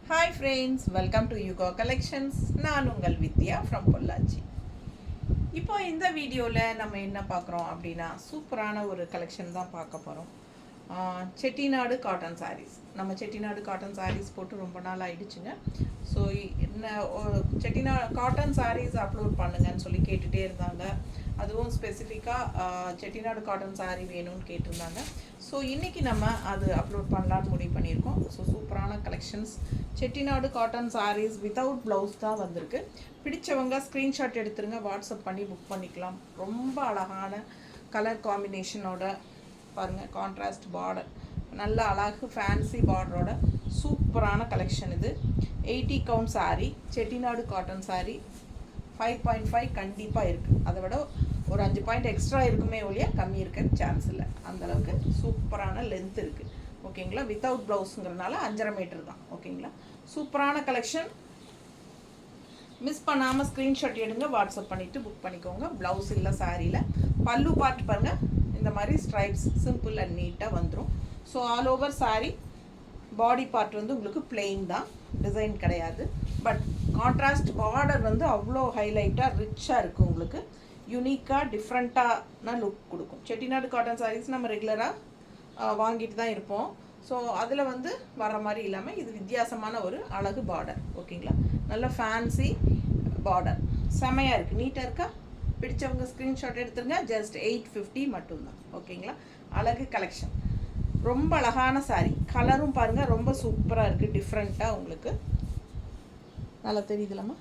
Hi friends, welcome to Yuga Collections. நான் உங்கள் வித்யா from Pollachi. இப்போ இந்த வீடியோவில் நம்ம என்ன பார்க்குறோம் அப்படின்னா சூப்பரான ஒரு கலெக்ஷன் தான் பார்க்க போகிறோம். செட்டிநாடு காட்டன் சாரீஸ். நம்ம செட்டிநாடு காட்டன் சாரீஸ் போட்டு ரொம்ப நாள் ஆயிடுச்சுங்க. So Chettinad cotton saris upload பண்ணுங்கன்னு சொல்லி கேட்டுகிட்டே இருந்தாங்க. அதுவும் ஸ்பெசிஃபிக்காக செட்டிநாடு காட்டன் சாரீ வேணும்னு கேட்டிருந்தாங்க. ஸோ இன்றைக்கி நம்ம அது அப்லோட் பண்ணலான்னு முடிவு பண்ணியிருக்கோம். ஸோ சூப்பரான collections Chettinad cotton saris without blouse தான் வந்திருக்கு. பிடிச்சவங்க ஸ்க்ரீன்ஷாட் எடுத்துருங்க, வாட்ஸ்அப் பண்ணி புக் பண்ணிக்கலாம். ரொம்ப அழகான கலர் காம்பினேஷனோட பாருங்கள், கான்ட்ராஸ்ட் பார்டர், நல்ல அழகு ஃபேன்சி பார்டரோட சூப்பரான கலெக்ஷன் இது. 80 கவுண்ட் சாரீ, செட்டிநாடு காட்டன் சாரீ. 5.5 கண்டிப்பாக இருக்குது. அதை விட ஒரு 5 பாயிண்ட் எக்ஸ்ட்ரா இருக்குமே ஒழிய கம்மி இருக்க சான்ஸ் இல்லை. அந்தளவுக்கு சூப்பரான லென்த் இருக்குது. ஓகேங்களா, வித்தவுட் ப்ளவுஸுங்கிறதுனால 5.5 மீட்டர் தான். ஓகேங்களா, சூப்பரான கலெக்ஷன். மிஸ் பண்ணாமல் ஸ்க்ரீன்ஷாட் எடுங்க, வாட்ஸ்அப் பண்ணிவிட்டு புக் பண்ணிக்கோங்க. ப்ளவுஸ் இல்லை சாரியில். பல்லு பார்ட் பாருங்கள், இந்த மாதிரி ஸ்ட்ரைப்ஸ் சிம்பிள் அண்ட் நீட்டாக வந்துடும். So all over sari body part வந்து உங்களுக்கு பிளெயின் தான், டிசைன் கிடையாது. பட் கான்ட்ராஸ்ட் பார்டர் வந்து அவ்வளோ ஹைலைட்டாக ரிச்சாக இருக்குது. உங்களுக்கு யூனிக்காக டிஃப்ரெண்ட்டான லுக் கொடுக்கும். செட்டிநாடு காட்டன் சாரீஸ் நம்ம ரெகுலராக வாங்கிட்டு தான் இருப்போம். ஸோ அதில் வந்து வர மாதிரி இல்லாமல் இது வித்தியாசமான ஒரு அழகு பார்டர். ஓகேங்களா, நல்ல ஃபேன்சி பார்டர், செமையாக இருக்குது, நீட்டாக இருக்கா. பிடிச்சவங்க ஸ்க்ரீன்ஷாட் எடுத்துருங்க. ஜஸ்ட் 850 மட்டும்தான். ஓகேங்களா, அழகு கலெக்ஷன், ரொம்ப அழகான சாரீ. கலரும் பாருங்கள் ரொம்ப சூப்பராக இருக்குது, டிஃப்ரெண்ட்டாக உங்களுக்கு நல்லா தெரியுதுலாமா.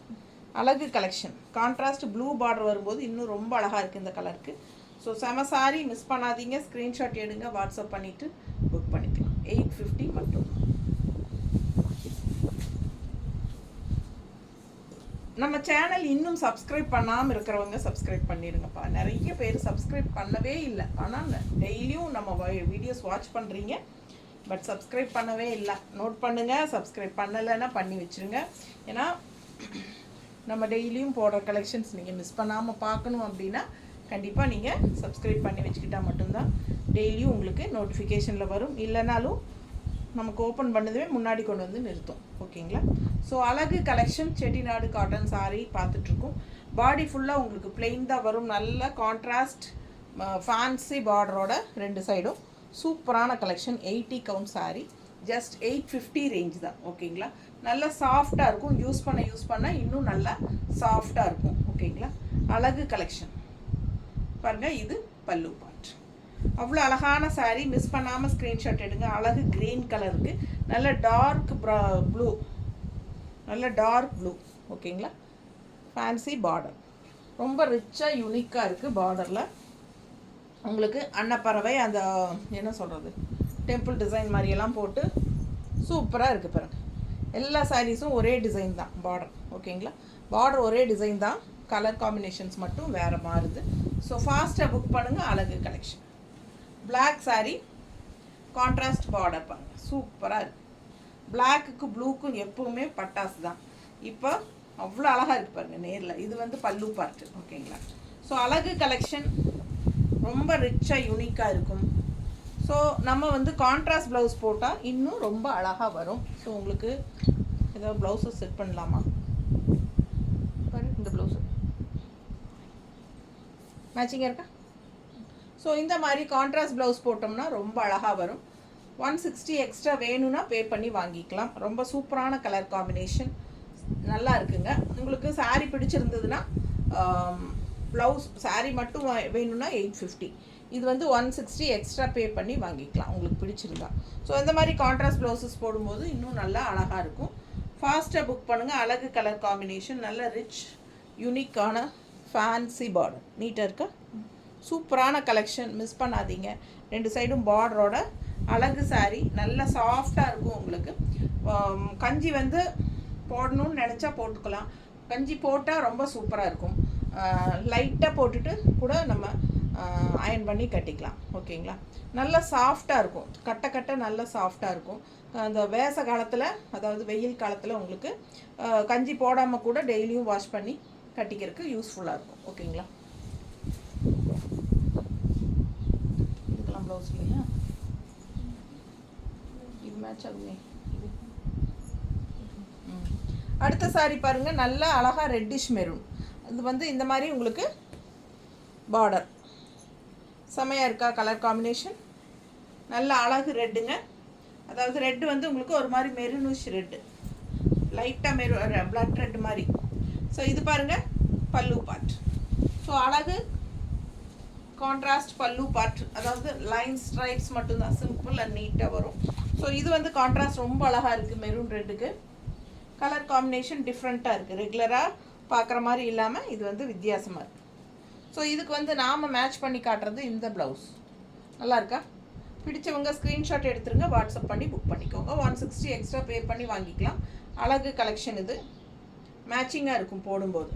அழகு கலெக்ஷன், கான்ட்ராஸ்ட் ப்ளூ பார்டர் வரும்போது இன்னும் ரொம்ப அழகாக இருக்குது இந்த கலருக்கு. ஸோ செம சாரீ, மிஸ் பண்ணாதீங்க. ஸ்க்ரீன்ஷாட் எடுங்க, வாட்ஸ்அப் பண்ணிவிட்டு புக் பண்ணிக்கலாம். 850 மட்டும். நம்ம சேனல் இன்னும் சப்ஸ்கிரைப் பண்ணாமல் இருக்கிறவங்க சப்ஸ்கிரைப் பண்ணிடுங்கப்பா. நிறைய பேர் சப்ஸ்கிரைப் பண்ணவே இல்லை. ஆனால் டெய்லியும் நம்ம வீடியோஸ் வாட்ச் பண்ணுறீங்க, பட் சப்ஸ்கிரைப் பண்ணவே இல்லை. நோட் பண்ணுங்கள், சப்ஸ்கிரைப் பண்ணலைன்னா பண்ணி வச்சுருங்க. ஏன்னா நம்ம டெய்லியும் போடுற கலெக்ஷன்ஸ் நீங்கள் மிஸ் பண்ணாமல் பார்க்கணும் அப்படின்னா கண்டிப்பாக நீங்கள் சப்ஸ்கிரைப் பண்ணி வச்சுக்கிட்டால் மட்டும்தான் டெய்லியும் உங்களுக்கு நோட்டிஃபிகேஷனில் வரும். இல்லைனாலும் நமக்கு ஓப்பன் பண்ணதுமே முன்னாடி கொண்டு வந்து நிறுத்தும். ஓகேங்களா, ஸோ அழகு கலெக்ஷன் செட்டிநாடு காட்டன் சாரீ பார்த்துட்ருக்கோம். பாடி ஃபுல்லாக உங்களுக்கு பிளெயின் தான் வரும். நல்ல கான்ட்ராஸ்ட் ஃபேன்சி பார்டரோட ரெண்டு சைடும் சூப்பரான collection. 80 count sari, just 850 range தான். ஓகேங்களா, நல்லா சாஃப்டாக இருக்கும். யூஸ் பண்ண இன்னும் நல்லா சாஃப்டாக இருக்கும். ஓகேங்களா, அழகு கலெக்ஷன் பாருங்கள். இது பல்லு பார்ட். அவ்வளோ அழகான சாரீ, மிஸ் பண்ணாமல் ஸ்க்ரீன்ஷாட் எடுங்க. அழகு க்ரீன் கலருக்கு நல்ல டார்க் ப்ளூ, நல்ல டார்க் ப்ளூ. ஓகேங்களா, ஃபேன்சி பார்டர், ரொம்ப ரிச்சாக யூனிக்காக இருக்குது. பார்டரில் உங்களுக்கு அன்னப்பறவை அந்த என்ன சொல்கிறது டெம்பிள் டிசைன் மாதிரியெல்லாம் போட்டு சூப்பராக இருக்குது பாருங்கள். எல்லா சாரீஸும் ஒரே டிசைன் தான் பார்டர். ஓகேங்களா, பார்டர் ஒரே டிசைன் தான், கலர் காம்பினேஷன்ஸ் மட்டும் வேறு மாறுது. ஸோ ஃபாஸ்ட்டாக புக் பண்ணுங்கள். அழகு collection. Black sari, contrast border பாருங்கள், சூப்பராக இருக்குது. பிளாக்குக்கும் ப்ளூக்கும் எப்போவுமே பட்டாசு தான். இப்போ அவ்வளோ அழகாக இருக்குது பாருங்கள் நேரில். இது வந்து பல்லு பார்ட்டு. ஓகேங்களா, ஸோ அழகு கலெக்ஷன் ரொம்ப ரிச்சாக யூனிக்காக இருக்கும். ஸோ நம்ம வந்து கான்ட்ராஸ்ட் ப்ளவுஸ் போட்டால் இன்னும் ரொம்ப அழகாக வரும். ஸோ உங்களுக்கு ஏதாவது ப்ளவுஸை செட் பண்ணலாமா பாரு, இந்த ப்ளவுஸு மேட்சிங்காக இருக்கா. ஸோ இந்த மாதிரி கான்ட்ராஸ்ட் ப்ளவுஸ் போட்டோம்னா ரொம்ப அழகாக வரும். 160 எக்ஸ்ட்ரா வேணும்னா பே பண்ணி வாங்கிக்கலாம். ரொம்ப சூப்பரான கலர் காம்பினேஷன், நல்லா இருக்குங்க. உங்களுக்கு சாரீ பிடிச்சிருந்ததுன்னா ப்ளவுஸ் சாரீ மட்டும் வேணும்னா 850. இது வந்து 160 எக்ஸ்ட்ரா பே பண்ணி வாங்கிக்கலாம் உங்களுக்கு பிடிச்சிருந்தா. ஸோ இந்த மாதிரி கான்ட்ராஸ்ட் ப்ளவுசஸ் போடும்போது இன்னும் நல்லா அழகாக இருக்கும். ஃபாஸ்ட்டாக புக் பண்ணுங்கள். அழகு கலர் காம்பினேஷன், நல்ல ரிச் யூனிக்கான ஃபேன்சி பார்டர், நீட்டாக இருக்கா. சூப்பரான கலெக்ஷன், மிஸ் பண்ணாதீங்க. ரெண்டு சைடும் பார்டரோட அழகு சாரீ, நல்ல சாஃப்டாக இருக்கும் உங்களுக்கு. கஞ்சி வந்து போடணும்னு நினச்சா போட்டுக்கலாம். கஞ்சி போட்டால் ரொம்ப சூப்பராக இருக்கும். லைட்டாக போட்டுட்டு கூட நம்ம அயன் பண்ணி கட்டிக்கலாம். ஓகேங்களா, நல்லா சாஃப்டாக இருக்கும். கட்ட நல்லா சாஃப்டாக இருக்கும். அந்த வேச காலத்தில், அதாவது வெயில் காலத்தில் உங்களுக்கு கஞ்சி போடாமல் கூட டெய்லியும் வாஷ் பண்ணி கட்டிக்கிறதுக்கு யூஸ்ஃபுல்லாக இருக்கும். ஓகேங்களா, இதுக்கெல்லாம் ப்ளவுஸ் இல்லையா, இது மேட்ச் ஆகுமே. இது அடுத்த சாரி பாருங்கள், நல்லா அழகாக ரெட்டிஷ் மெரூன். இது வந்து இந்த மாதிரி உங்களுக்கு பார்டர் செமையாக இருக்கா கலர் காம்பினேஷன். நல்ல அழகு ரெட்டுங்க. அதாவது ரெட்டு வந்து உங்களுக்கு ஒரு மாதிரி மெரூனிஷ் ரெட்டு, லைட்டாக பிளட் ரெட் மாதிரி. ஸோ இது பாருங்கள் பல்லு பார்ட். ஸோ அழகு கான்ட்ராஸ்ட் பல்லு பார்ட், அதாவது லைன் ஸ்ட்ரைப்ஸ் மட்டும்தான், சிம்பிள் அண்ட் நீட்டாக வரும். ஸோ இது வந்து கான்ட்ராஸ்ட் ரொம்ப அழகாக இருக்குது. மெரூன் ரெட்டுக்கு கலர் காம்பினேஷன் டிஃப்ரெண்ட்டாக இருக்குது. ரெகுலராக பார்க்குற மாதிரி இல்லாமல் இது வந்து வித்தியாசமாக இருக்குது. ஸோ இதுக்கு வந்து நாம் மேட்ச் பண்ணி காட்டுறது இந்த ப்ளவுஸ். நல்லா இருக்கா? பிடிச்சவங்க ஸ்க்ரீன்ஷாட் எடுத்துருங்க, வாட்ஸ்அப் பண்ணி புக் பண்ணிக்கோங்க. 160 எக்ஸ்ட்ரா பே பண்ணி வாங்கிக்கலாம். அழகு கலெக்ஷன் இது, மேட்சிங்காக இருக்கும் போடும்போது.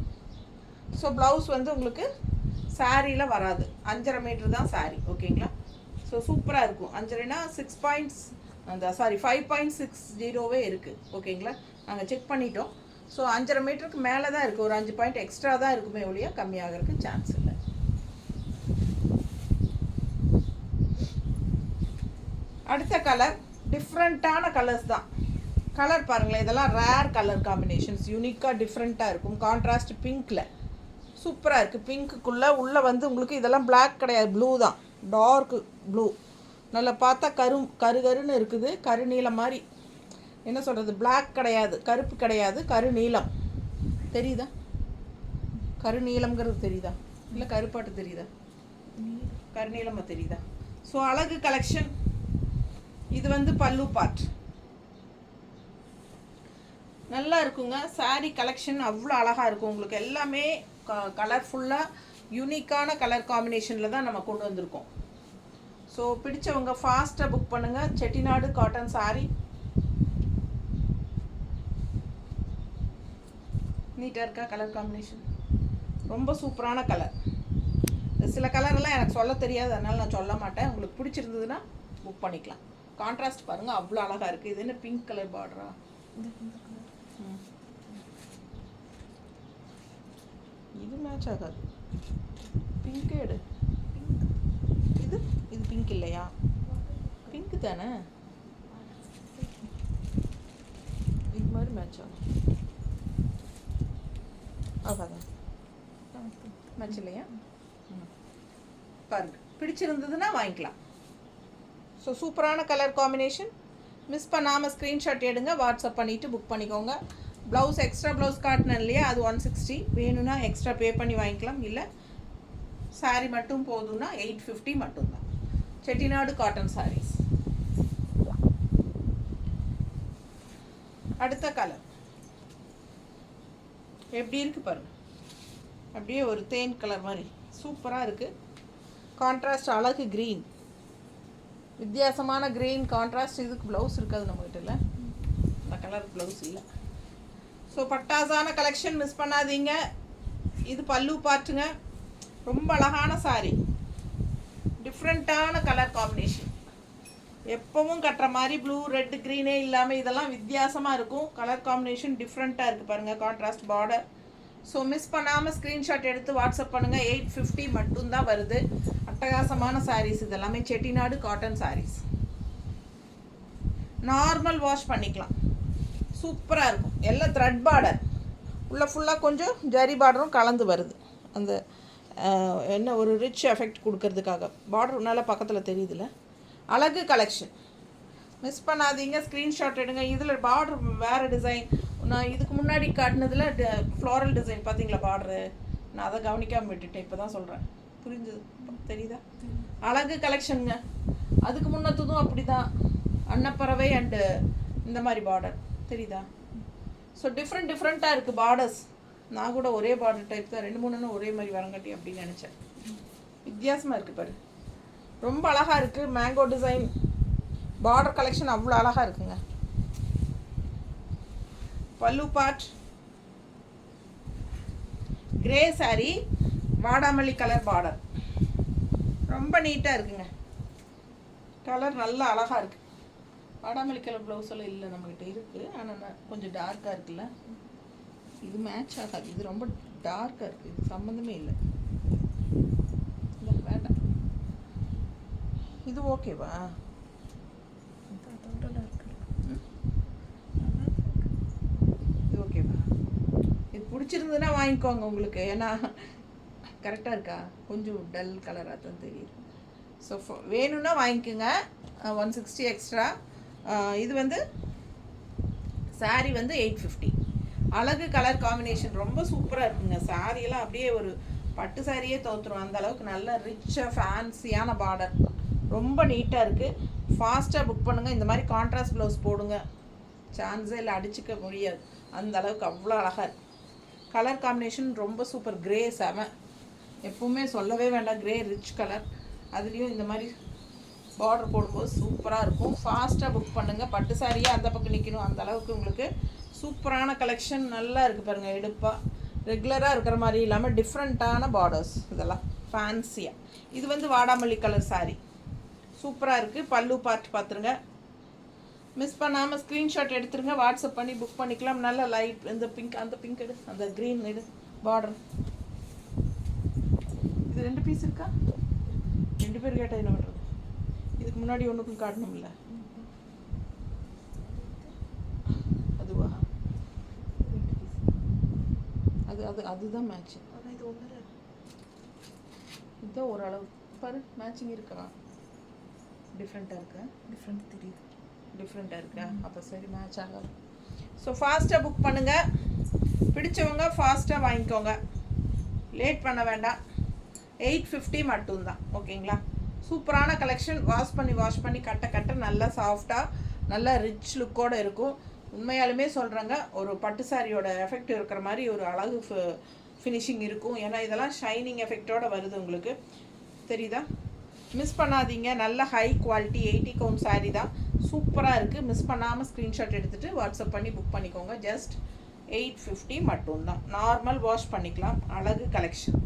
ஸோ ப்ளவுஸ் வந்து உங்களுக்கு சாரியில் வராது, 5.5 மீட்டர் தான் சாரி. ஓகேங்களா? ஸோ சூப்பராக இருக்கும். 5.5னா 6 பாயிண்ட்ஸ், அந்த 5.60 இருக்குது. ஓகேங்களா? நாங்கள் செக் பண்ணிட்டோம். ஸோ 5.5 மீட்டருக்கு மேலே தான் இருக்குது. ஒரு 5 பாயிண்ட் எக்ஸ்ட்ரா தான் இருக்குமே ஒழிய கம்மியாகிறதுக்கு சான்ஸ் இல்லை. அடுத்த கலர் டிஃப்ரெண்ட்டான கலர்ஸ் தான். கலர் பாருங்களேன், இதெல்லாம் ரேர் கலர் காம்பினேஷன்ஸ், யூனிக்காக டிஃப்ரெண்ட்டாக இருக்கும். கான்ட்ராஸ்ட் பிங்க்கில் சூப்பராக இருக்குது. பிங்க்குள்ளே உள்ளே வந்து உங்களுக்கு இதெல்லாம் பிளாக் கிடையாது, ப்ளூ தான், டார்க்கு ப்ளூ. நல்லா பார்த்தா கருன்னு இருக்குது, கருநீலம் மாதிரி. என்ன சொல்கிறது, பிளாக் கிடையாது, கருப்பு கிடையாது, கருநீலம். தெரியுதா? கருநீலம்ங்கிறது தெரியுதா? இல்லை கருப்பாட்டு தெரியுதா? கருநீலமாக தெரியுதா? ஸோ அழகு கலெக்ஷன். இது வந்து பல்லு பார்ட் நல்லா இருக்குங்க. சாரீ கலெக்ஷன் அவ்வளோ அழகாக இருக்கும். உங்களுக்கு எல்லாமே கலர்ஃபுல்லாக யூனிக்கான கலர் காம்பினேஷனில் தான் நம்ம கொண்டு வந்திருக்கோம். ஸோ பிடிச்சவங்க ஃபாஸ்ட்டாக புக் பண்ணுங்கள். செட்டிநாடு காட்டன் சாரீ நீட்டாக இருக்கா? கலர் காம்பினேஷன் ரொம்ப சூப்பரான கலர். சில கலரெல்லாம் எனக்கு சொல்ல தெரியாது, அதனால் நான் சொல்ல மாட்டேன். உங்களுக்கு பிடிச்சிருந்ததுன்னா புக் பண்ணிக்கலாம். கான்ட்ராஸ்ட் பாருங்கள், அவ்வளோ அழகாக இருக்குது. இது என்ன பிங்க் கலர் பார்டரா? இது மேட்ச் ஆகாது, பிங்க் எடு. இது இது பிங்க் இல்லையா? பிங்க் தானே, இது மாதிரி மேட்ச் ஆகும். ஆகாதான்? மேட்ச் இல்லையா? பாருங்க, பிடிச்சிருந்ததுன்னா வாங்கிக்கலாம். ஸோ சூப்பரான கலர் காம்பினேஷன். மிஸ் பண்ணாமல் ஸ்க்ரீன்ஷாட் எடுங்க, வாட்ஸ்அப் பண்ணிவிட்டு புக் பண்ணிக்கோங்க. ப்ளவுஸ் எக்ஸ்ட்ரா ப்ளவுஸ் காட்டினேன் இல்லையா, அது 160. வேணும்னா எக்ஸ்ட்ரா பே பண்ணி வாங்கிக்கலாம். இல்லை சாரீ மட்டும் போதும்னா 850 மட்டும்தான். செட்டிநாடு காட்டன் சாரீஸ். அடுத்த கலர் எப்படி இருக்குது பாருங்கள், அப்படியே ஒரு தேன் கலர் மாதிரி சூப்பராக இருக்குது. கான்ட்ராஸ்ட் அழகு க்ரீன், வித்தியாசமான க்ரீன் கான்ட்ராஸ்ட். இதுக்கு ப்ளவுஸ் இருக்காது நம்மகிட்ட, இல்லை இந்த கலர் ப்ளவுஸ் இல்லை. ஸோ பட்டாசான கலெக்ஷன் மிஸ் பண்ணாதீங்க. இது பல்லு பார்ட்டுங்க, ரொம்ப அழகான சாரீ, டிஃப்ரெண்ட்டான கலர் காம்பினேஷன். எப்பவும் கட்டுற மாதிரி ப்ளூ ரெட் க்ரீனே இல்லாமல் இதெல்லாம் வித்தியாசமாக இருக்கும். கலர் காம்பினேஷன் டிஃப்ரெண்ட்டாக இருக்குது பாருங்கள், கான்ட்ராஸ்ட் பார்டர். ஸோ மிஸ் பண்ணாமல் ஸ்க்ரீன்ஷாட் எடுத்து வாட்ஸ்அப் பண்ணுங்கள். 850 மட்டும்தான் வருது. அட்டகாசமான சாரீஸ் இதெல்லாமே, Chettinad cotton saris. Normal wash பண்ணிக்கலாம், சூப்பராக இருக்கும். எல்லாம் த்ரெட் பார்டர், உள்ள ஃபுல்லாக கொஞ்சம் ஜரி பார்டரும் கலந்து வருது. அந்த என்ன ஒரு ரிச் எஃபெக்ட் கொடுக்கறதுக்காக பார்டர் நல்லா பக்கத்தில் தெரியுதுல்ல. அழகு கலெக்ஷன் மிஸ் பண்ணாதீங்க, ஸ்க்ரீன்ஷாட் எடுங்க. இதில் பார்டர் வேறு டிசைன். நான் இதுக்கு முன்னாடி காட்டினதில் ஃப்ளாரல் டிசைன் பார்த்தீங்களா பார்டரு, நான் அதை கவனிக்காமல் விட்டுட்டேன், இப்போ தான் சொல்கிறேன். புரிஞ்சது? தெரியுதா? அழகு கலெக்ஷனுங்க. அதுக்கு முன்னத்துதும் அப்படி தான், அன்னப்பறவை அண்டு இந்த மாதிரி பார்டர் தெரியுதா? ஸோ டிஃப்ரெண்ட்டாக இருக்குது பார்டர்ஸ். நான் கூட ஒரே பார்டர் டைப் தான், 2-3 ஒரே மாதிரி வரங்காட்டி அப்படின்னு நினச்சேன். வித்தியாசமாக இருக்குது பாரு, ரொம்ப அழகாக இருக்குது. மேங்கோ டிசைன் பார்டர் கலெக்ஷன் அவ்வளோ அழகாக இருக்குங்க. பல்லு பார்ட் கிரே சாரீ, வாடாமல்லி கலர் பார்டர், ரொம்ப நீட்டாக இருக்குங்க. கலர் நல்லா அழகாக இருக்குது. வாடாமல்லி கலர் ப்ளவுஸ் எல்லாம் இல்லை நம்மகிட்ட இருக்குது, ஆனால் கொஞ்சம் டார்க்காக இருக்குல்ல. இது மேட்ச் ஆகாது, இது ரொம்ப டார்க்காக இருக்குது, இது சம்மந்தமே இல்லை. வேண்டாம், இது ஓகேவா? இது ஓகேவா? பிடிச்சிருந்ததுன்னா வாங்கிக்கோங்க உங்களுக்கு. ஏன்னா கரெக்டாக இருக்கா? கொஞ்சம் டல் கலராக தான் தெரியுது. ஸோ வேணும்னா வாங்கிக்கோங்க. 160 எக்ஸ்ட்ரா. இது வந்து சாரீ வந்து 850. அழகு கலர் காம்பினேஷன் ரொம்ப சூப்பராக இருக்குங்க. சாரியெல்லாம் அப்படியே ஒரு பட்டு சாரியே தோற்றுரும் அந்த அளவுக்கு நல்ல ரிச்சாக ஃபேன்சியான பார்டர், ரொம்ப நீட்டாக இருக்குது. ஃபாஸ்ட்டாக புக் பண்ணுங்கள். இந்த மாதிரி கான்ட்ராஸ்ட் ப்ளவுஸ் போடுங்க, சான்ஸே இல்லை, அடிச்சுக்க முடியாது அந்த அளவுக்கு அவ்வளோ அழகாக இருக்குது. கலர் காம்பினேஷன் ரொம்ப சூப்பர். கிரே செம, எப்பவுமே சொல்லவே வேண்டாம், கிரே ரிச் கலர். அதுலேயும் இந்த மாதிரி பார்டர் போடும்போது சூப்பராக இருக்கும். ஃபாஸ்ட்டாக புக் பண்ணுங்கள். பட்டு சாரியாக அந்த பக்கம் நிற்கணும் அந்த அளவுக்கு உங்களுக்கு சூப்பரான கலெக்ஷன் நல்லா இருக்குது பாருங்கள். எடுப்பாக ரெகுலராக இருக்கிற மாதிரி இல்லாமல் டிஃப்ரெண்ட்டான பார்டர்ஸ், இதெல்லாம் ஃபேன்சியாக. இது வந்து வாடாமல்லி கலர் சாரீ சூப்பராக இருக்குது. பல்லு பார்ட் பார்த்துருங்க. மிஸ் பண்ணாமல் ஸ்க்ரீன்ஷாட் எடுத்துருங்க, வாட்ஸ்அப் பண்ணி புக் பண்ணிக்கலாம். நல்ல லைட் இந்த பிங்க், அந்த பிங்க் எடு, அந்த க்ரீன் எடு பார்டர். இது 2 பீஸ் இருக்கா? 2 பேர் கேட்டால் என்ன பண்ணுறது? இதுக்கு முன்னாடி ஒன்றுக்கும் காட்டணும்ல. அதுவா? அதுதான் மேட்ச். ஆனால் இது ஒன்று இதுதான் ஓரளவு பாரு மேட்சிங் இருக்கா? டிஃப்ரெண்ட்டாக இருக்கா? டிஃப்ரெண்ட்டாக இருக்கா? அப்போ சரி, மேட்ச் ஆகாது. ஸோ ஃபாஸ்ட்டாக புக் பண்ணுங்கள். பிடிச்சவங்க ஃபாஸ்ட்டாக வாங்கிக்கோங்க, லேட் பண்ண வேண்டாம். 850 மட்டும்தான். ஓகேங்களா? சூப்பரான கலெக்ஷன். வாஷ் பண்ணி கட்ட நல்லா சாஃப்டாக நல்லா ரிச் லுக்கோடு இருக்கும். உண்மையாலுமே சொல்கிறேங்க, ஒரு பட்டு சாரியோட எஃபெக்ட் இருக்கிற மாதிரி ஒரு அழகு ஃபினிஷிங் இருக்கும். ஏன்னா இதெல்லாம் ஷைனிங் எஃபெக்டோடு வருது, உங்களுக்கு தெரியுதா? மிஸ் பண்ணாதீங்க. நல்ல ஹை குவாலிட்டி 80 கவுண்ட் சாரீ தான், சூப்பராக இருக்குது. மிஸ் பண்ணாமல் ஸ்க்ரீன்ஷாட் எடுத்துகிட்டு வாட்ஸ்அப் பண்ணி புக் பண்ணிக்கோங்க. ஜஸ்ட் 850 மட்டும்தான். நார்மல் வாஷ் பண்ணிக்கலாம். அழகு கலெக்ஷன்.